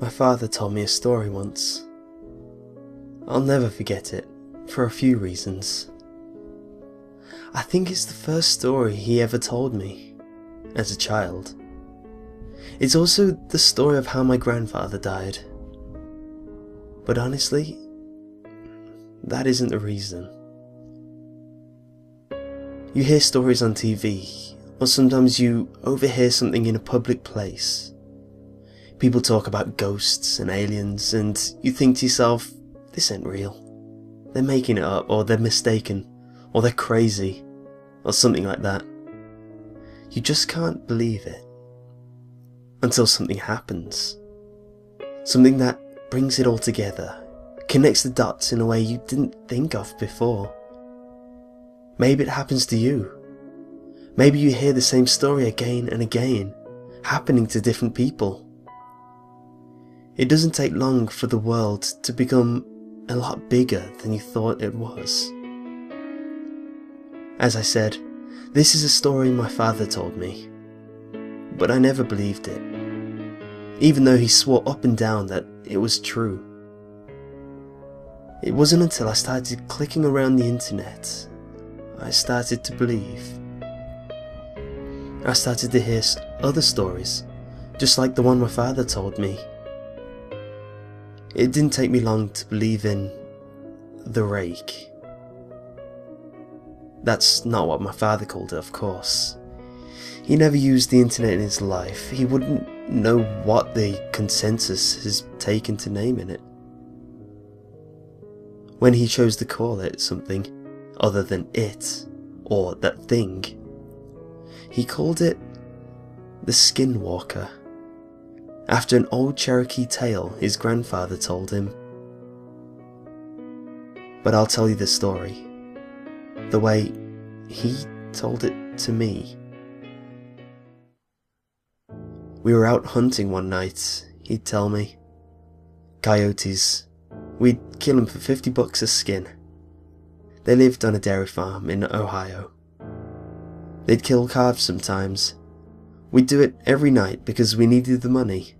My father told me a story once. I'll never forget it, for a few reasons. I think it's the first story he ever told me, as a child. It's also the story of how my grandfather died. But honestly, that isn't the reason. You hear stories on TV, or sometimes you overhear something in a public place. People talk about ghosts and aliens, and you think to yourself, this ain't real. They're making it up, or they're mistaken, or they're crazy, or something like that. You just can't believe it. Until something happens. Something that brings it all together, connects the dots in a way you didn't think of before. Maybe it happens to you. Maybe you hear the same story again and again, happening to different people. It doesn't take long for the world to become a lot bigger than you thought it was. As I said, this is a story my father told me, but I never believed it, even though he swore up and down that it was true. It wasn't until I started clicking around the internet I started to believe. I started to hear other stories, just like the one my father told me. It didn't take me long to believe in the rake. That's not what my father called it, of course. He never used the internet in his life. He wouldn't know what the consensus has taken to naming it. When he chose to call it something other than it, or that thing, he called it the Skinwalker, after an old Cherokee tale his grandfather told him. But I'll tell you the story, the way he told it to me. We were out hunting one night, he'd tell me. Coyotes. We'd kill them for $50 a skin. They lived on a dairy farm in Ohio. They'd kill calves sometimes. We'd do it every night because we needed the money.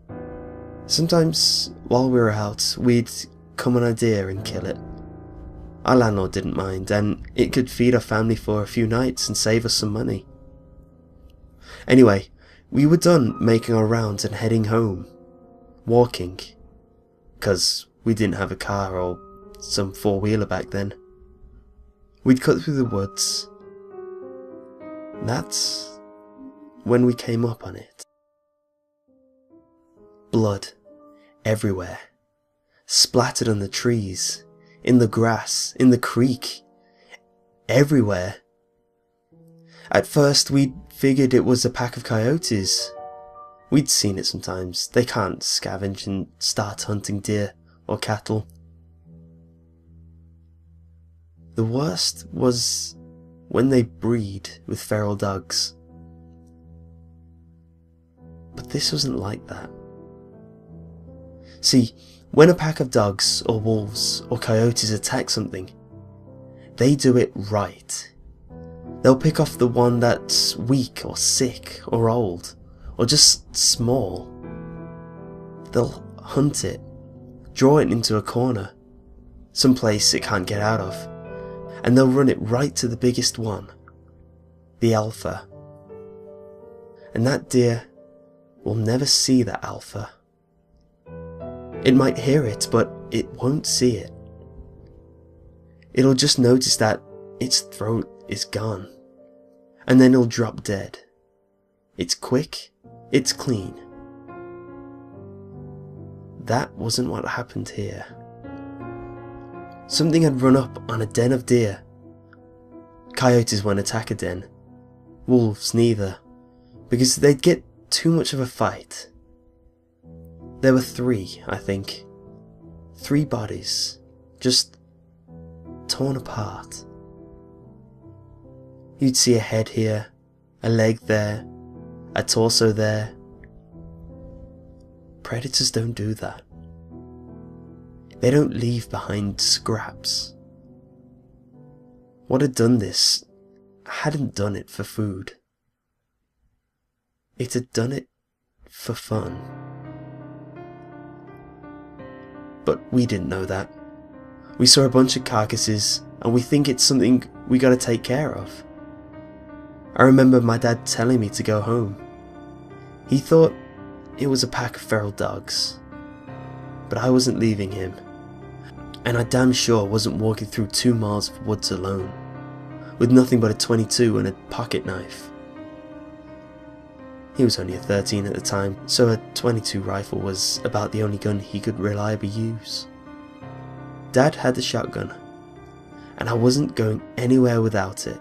Sometimes, while we were out, we'd come on a deer and kill it. Our landlord didn't mind, and it could feed our family for a few nights and save us some money. Anyway, we were done making our rounds and heading home. Walking. 'Cause we didn't have a car or some four-wheeler back then. We'd cut through the woods. That's when we came up on it. Blood everywhere, splattered on the trees, in the grass, in the creek, everywhere. At first we'd figured it was a pack of coyotes. We'd seen it sometimes. They can't scavenge and start hunting deer or cattle. The worst was when they breed with feral dogs. But this wasn't like that. See, when a pack of dogs or wolves or coyotes attack something, they do it right. They'll pick off the one that's weak or sick or old or just small. They'll hunt it, draw it into a corner, someplace it can't get out of, and they'll run it right to the biggest one, the alpha. And that deer will never see that alpha. It might hear it, but it won't see it. It'll just notice that its throat is gone, and then it'll drop dead. It's quick, it's clean. That wasn't what happened here. Something had run up on a den of deer. Coyotes won't attack a den. Wolves neither, because they'd get too much of a fight. There were 3, I think. 3 bodies, just torn apart. You'd see a head here, a leg there, a torso there. Predators don't do that. They don't leave behind scraps. What had done this hadn't done it for food. It had done it for fun. but we didn't know that. We saw a bunch of carcasses and we think it's something we gotta take care of. I remember my dad telling me to go home. He thought it was a pack of feral dogs, but I wasn't leaving him, and I damn sure wasn't walking through 2 miles of woods alone, with nothing but a .22 and a pocket knife. He was only a 13 at the time, so a .22 rifle was about the only gun he could reliably use. Dad had the shotgun, and I wasn't going anywhere without it.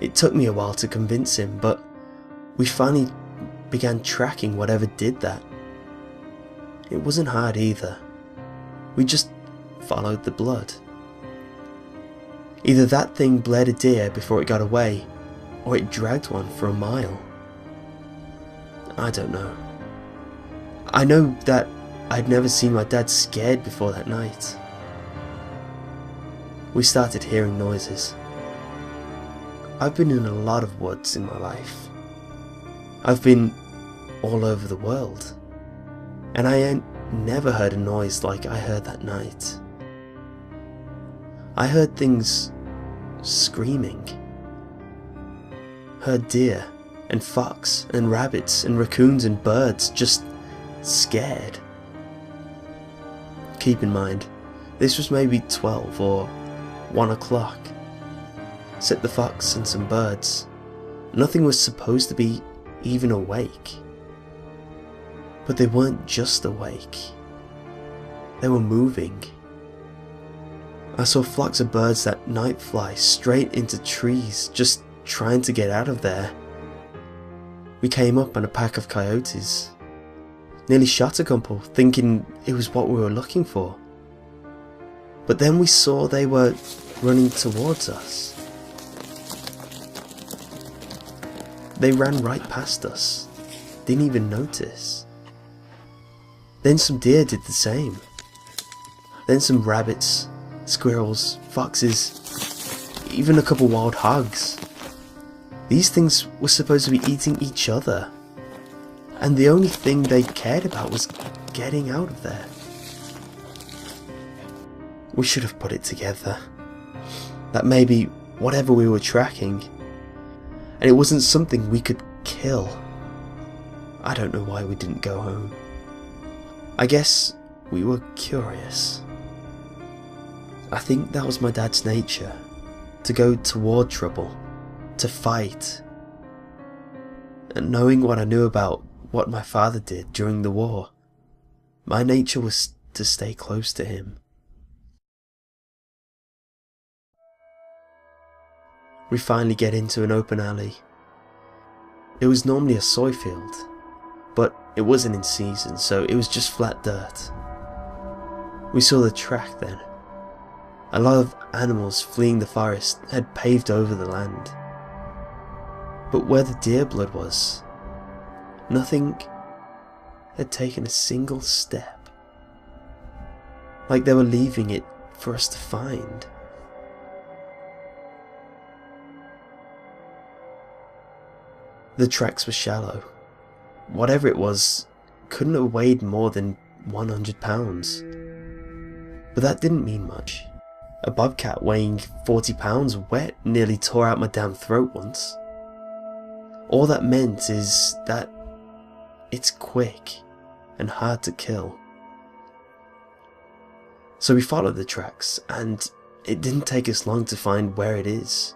It took me a while to convince him, but we finally began tracking whatever did that. It wasn't hard either. We just followed the blood. Either that thing bled a deer before it got away, or it dragged one for a mile. I don't know. I know that I'd never seen my dad scared before that night. We started hearing noises. I've been in a lot of woods in my life. I've been all over the world, and I ain't never heard a noise like I heard that night. I heard things screaming. Heard deer and fox and rabbits and raccoons and birds just scared. Keep in mind, this was maybe 12 or 1 o'clock. Except the fox and some birds. Nothing was supposed to be even awake. But they weren't just awake. They were moving. I saw flocks of birds that night fly straight into trees, just trying to get out of there. We came up on a pack of coyotes. Nearly shot a couple, thinking it was what we were looking for. But then we saw they were running towards us. They ran right past us, didn't even notice. Then some deer did the same. Then some rabbits, squirrels, foxes, even a couple wild hogs. These things were supposed to be eating each other, and the only thing they cared about was getting out of there. We should have put it together, that maybe whatever we were tracking, and it wasn't something we could kill. I don't know why we didn't go home. I guess we were curious. I think that was my dad's nature, to go toward trouble, to fight. And knowing what I knew about what my father did during the war, my nature was to stay close to him. We finally get into an open alley. It was normally a soy field, but it wasn't in season, so it was just flat dirt. We saw the track then. A lot of animals fleeing the forest had paved over the land. But where the deer blood was, nothing had taken a single step. Like they were leaving it for us to find. The tracks were shallow. Whatever it was couldn't have weighed more than 100 pounds. But that didn't mean much. A bobcat weighing 40 pounds wet nearly tore out my damn throat once. All that meant is that it's quick and hard to kill. So we followed the tracks, and it didn't take us long to find where it is.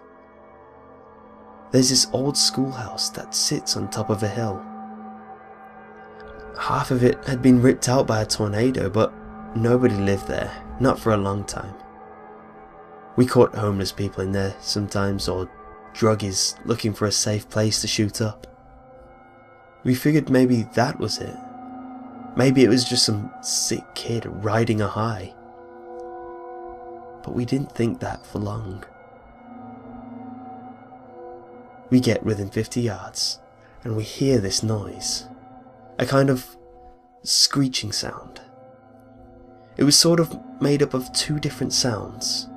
There's this old schoolhouse that sits on top of a hill. Half of it had been ripped out by a tornado, but nobody lived there, not for a long time. We caught homeless people in there sometimes, or druggies looking for a safe place to shoot up. We figured maybe that was it. Maybe it was just some sick kid riding a high. But we didn't think that for long. We get within 50 yards, and we hear this noise. A kind of screeching sound. It was sort of made up of 2 different sounds.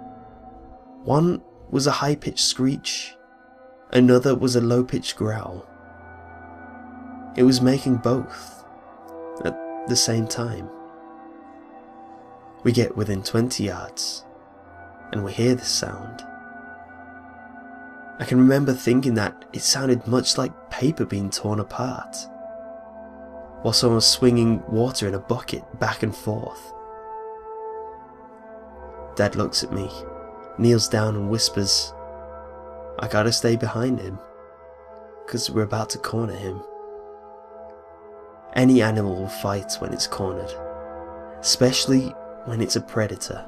One was a high-pitched screech, another was a low-pitched growl. It was making both, the same time. We get within 20 yards, and we hear this sound. I can remember thinking that it sounded much like paper being torn apart, while someone was swinging water in a bucket back and forth. Dad looks at me, kneels down and whispers, "I gotta stay behind him, 'cause we're about to corner him." Any animal will fight when it's cornered, especially when it's a predator.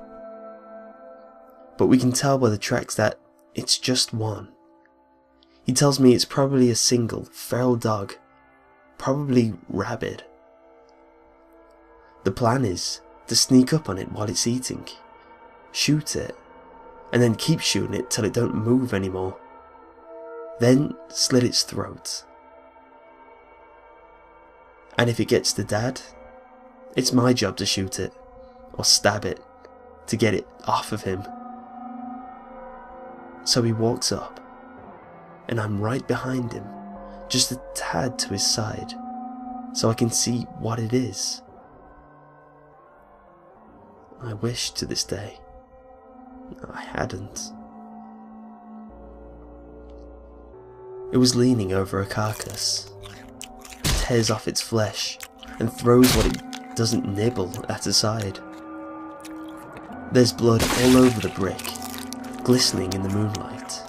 But we can tell by the tracks that it's just one. He tells me it's probably a single, feral dog, probably rabid. The plan is to sneak up on it while it's eating, shoot it, and then keep shooting it till it don't move anymore. Then slit its throat. And if it gets to Dad, it's my job to shoot it, or stab it, to get it off of him. So he walks up, and I'm right behind him, just a tad to his side, so I can see what it is. I wish to this day I hadn't. It was leaning over a carcass, tears off its flesh, and throws what it doesn't nibble at aside. There's blood all over the brick, glistening in the moonlight.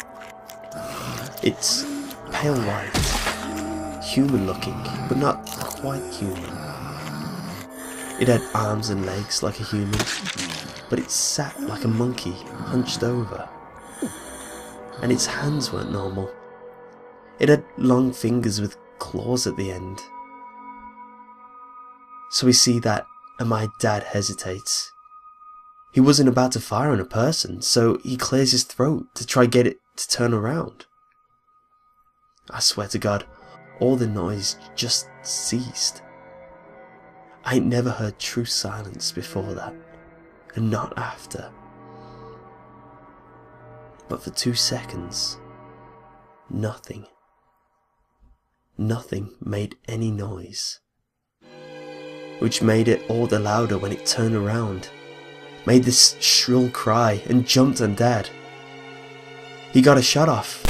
It's pale white, human looking, but not quite human. It had arms and legs like a human, but it sat like a monkey, hunched over. And its hands weren't normal. It had long fingers with claws at the end. So we see that, and my dad hesitates. He wasn't about to fire on a person, so he clears his throat to try get it to turn around. I swear to God, all the noise just ceased. I ain't never heard true silence before that, and not after. But for 2 seconds, nothing. Nothing made any noise, which made it all the louder when it turned around, made this shrill cry and jumped on Dad. He got a shot off.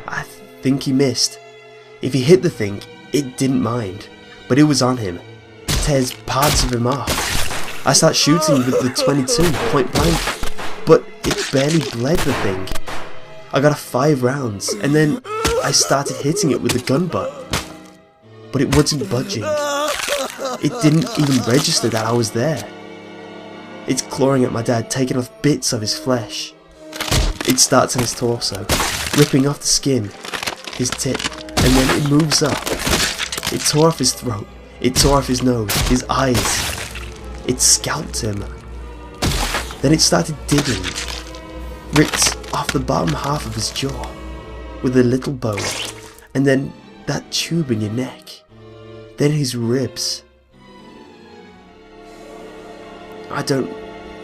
I think he missed. If he hit the thing, it didn't mind, but it was on him. It tears parts of him off. I start shooting with the 22 point blank, but it barely bled the thing. I got 5 rounds, and then I started hitting it with the gun butt, but it wasn't budging. It didn't even register that I was there. It's clawing at my dad, taking off bits of his flesh. It starts on his torso, ripping off the skin, his tip, and then it moves up. It tore off his throat, it tore off his nose, his eyes. It scalped him. Then it started digging, ripped off the bottom half of his jaw with a little bone, and then that tube in your neck, then his ribs. I don't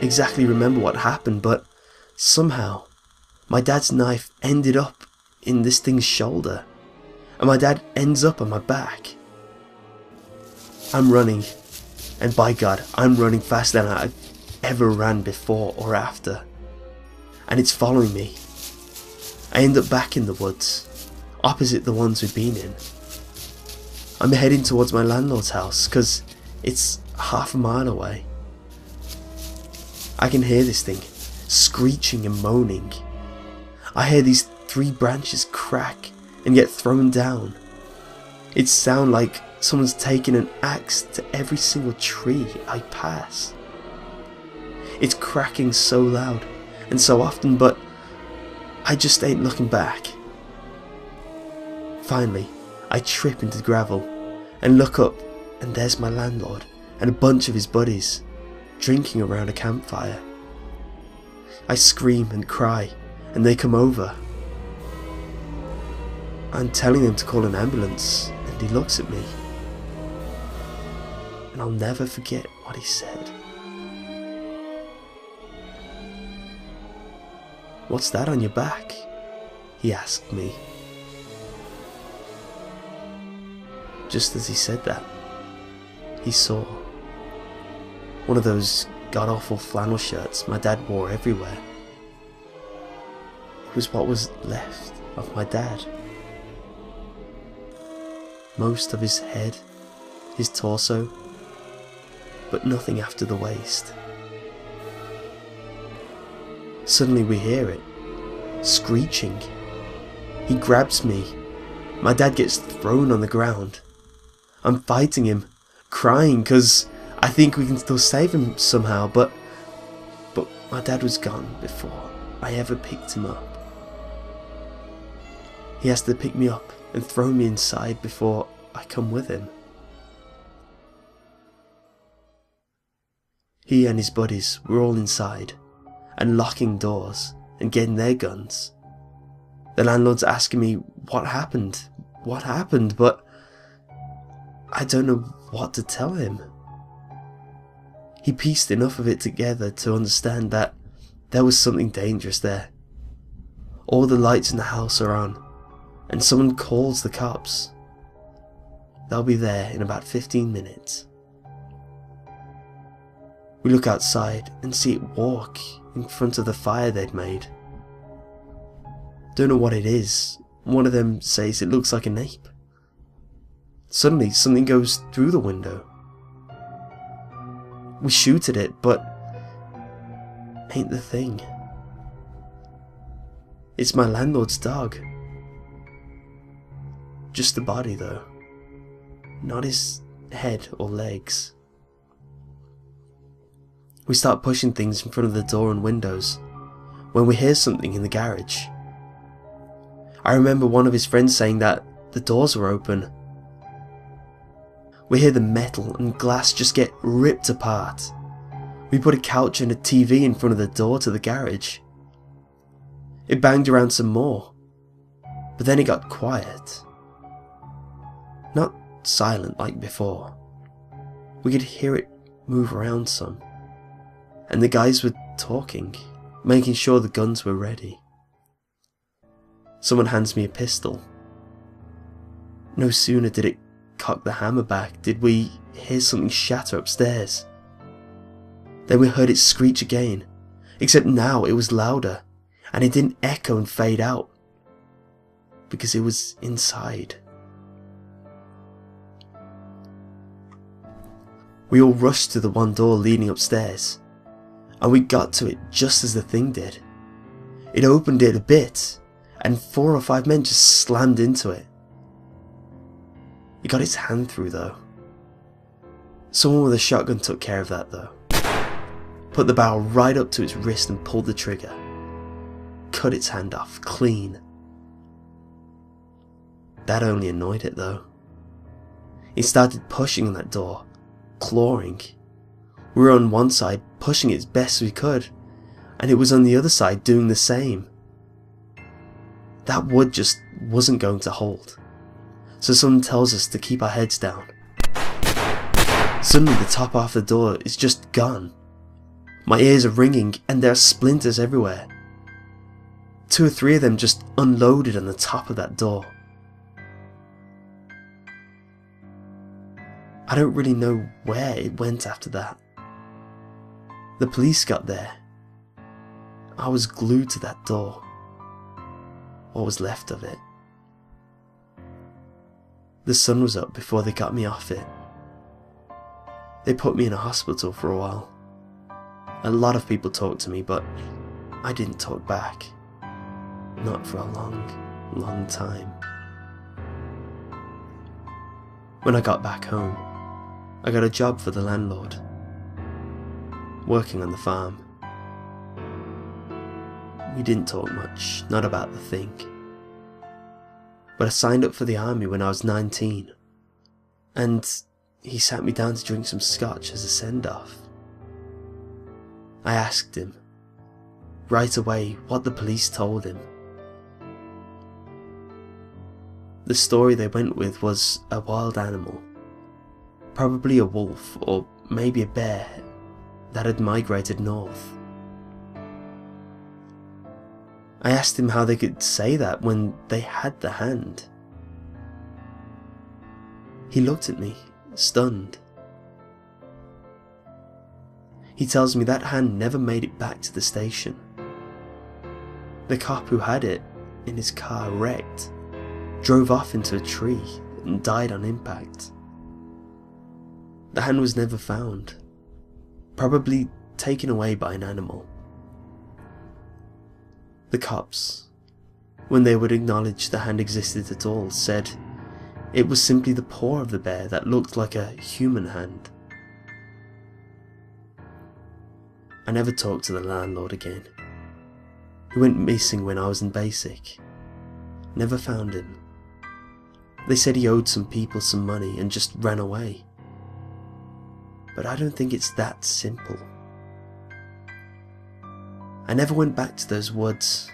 exactly remember what happened, but somehow my dad's knife ended up in this thing's shoulder, and my dad ends up on my back. I'm running, and by God, I'm running faster than I ever ran before or after, and it's following me. I end up back in the woods, opposite the ones we've been in. I'm heading towards my landlord's house, because it's half a mile away. I can hear this thing screeching and moaning. I hear these 3 branches crack and get thrown down. It sounds like someone's taking an axe to every single tree I pass. It's cracking so loud and so often, but I just ain't looking back. Finally, I trip into gravel and look up, and there's my landlord and a bunch of his buddies drinking around a campfire. I scream and cry, and they come over. I'm telling them to call an ambulance, and he looks at me, and I'll never forget what he said. "What's that on your back?" he asked me. Just as he said that, he saw One of those god-awful flannel shirts my dad wore everywhere. It was what was left of my dad. Most of his head, his torso, but nothing after the waist. Suddenly we hear it, screeching. He grabs me. My dad gets thrown on the ground. I'm fighting him, crying because I think we can still save him somehow, but my dad was gone before I ever picked him up. He has to pick me up and throw me inside before I come with him. He and his buddies were all inside and locking doors and getting their guns. The landlord's asking me what happened, but I don't know what to tell him. He pieced enough of it together to understand that there was something dangerous there. All the lights in the house are on, and someone calls the cops. They'll be there in about 15 minutes. We look outside and see it walk in front of the fire they'd made. Don't know what it is. One of them says it looks like an ape. Suddenly something goes through the window. We shoot at it, but ain't the thing. It's my landlord's dog. Just the body though, not his head or legs. We start pushing things in front of the door and windows when we hear something in the garage. I remember one of his friends saying that the doors were open. We hear the metal and glass just get ripped apart. We put a couch and a TV in front of the door to the garage. It banged around some more, but then it got quiet. Not silent like before. We could hear it move around some, and the guys were talking, making sure the guns were ready. Someone hands me a pistol. No sooner did it cock the hammer back did we hear something shatter upstairs. Then we heard it screech again, except now it was louder, and it didn't echo and fade out, because it was inside. We all rushed to the one door leading upstairs, and we got to it just as the thing did. It opened it a bit, and 4 or 5 men just slammed into it. He got his hand through though. Someone with a shotgun took care of that though. Put the barrel right up to its wrist and pulled the trigger. Cut its hand off clean. That only annoyed it though. It started pushing on that door, clawing. We were on one side pushing it as best we could, and it was on the other side doing the same. That wood just wasn't going to hold. So someone tells us to keep our heads down. Suddenly the top half of the door is just gone. My ears are ringing and there are splinters everywhere. 2 or 3 of them just unloaded on the top of that door. I don't really know where it went after that. The police got there. I was glued to that door. What was left of it. The sun was up before they got me off it. They put me in a hospital for a while. A lot of people talked to me, but I didn't talk back. Not for a long, long time. When I got back home, I got a job for the landlord, working on the farm. We didn't talk much, not about the thing. But I signed up for the army when I was 19, and he sat me down to drink some scotch as a send-off. I asked him, right away, what the police told him. The story they went with was a wild animal, probably a wolf or maybe a bear that had migrated north. I asked him how they could say that when they had the hand. He looked at me, stunned. He tells me that hand never made it back to the station. The cop who had it in his car wrecked, drove off into a tree and died on impact. The hand was never found, probably taken away by an animal. The cops, when they would acknowledge the hand existed at all, said it was simply the paw of the bear that looked like a human hand. I never talked to the landlord again. He went missing when I was in basic. Never found him. They said he owed some people some money and just ran away. But I don't think it's that simple. I never went back to those woods.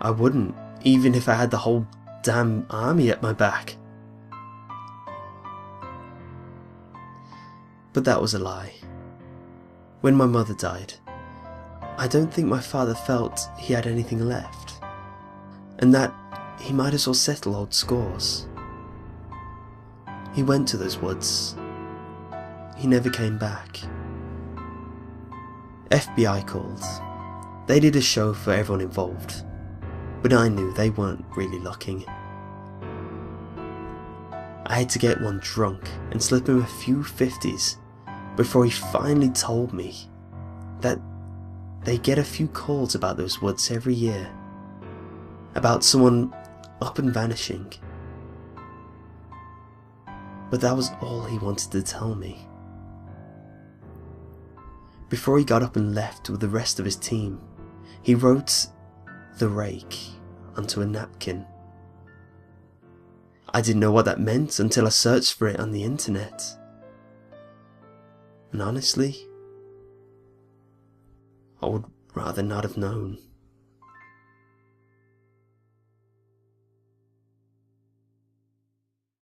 I wouldn't, even if I had the whole damn army at my back. But that was a lie. When my mother died, I don't think my father felt he had anything left, and that he might as well settle old scores. He went to those woods. He never came back. FBI called. They did a show for everyone involved, but I knew they weren't really looking. I had to get one drunk and slip him a few 50s before he finally told me that they get a few calls about those woods every year, about someone up and vanishing. But that was all he wanted to tell me. Before he got up and left with the rest of his team, he wrote "The Rake" onto a napkin. I didn't know what that meant until I searched for it on the internet. And honestly, I would rather not have known.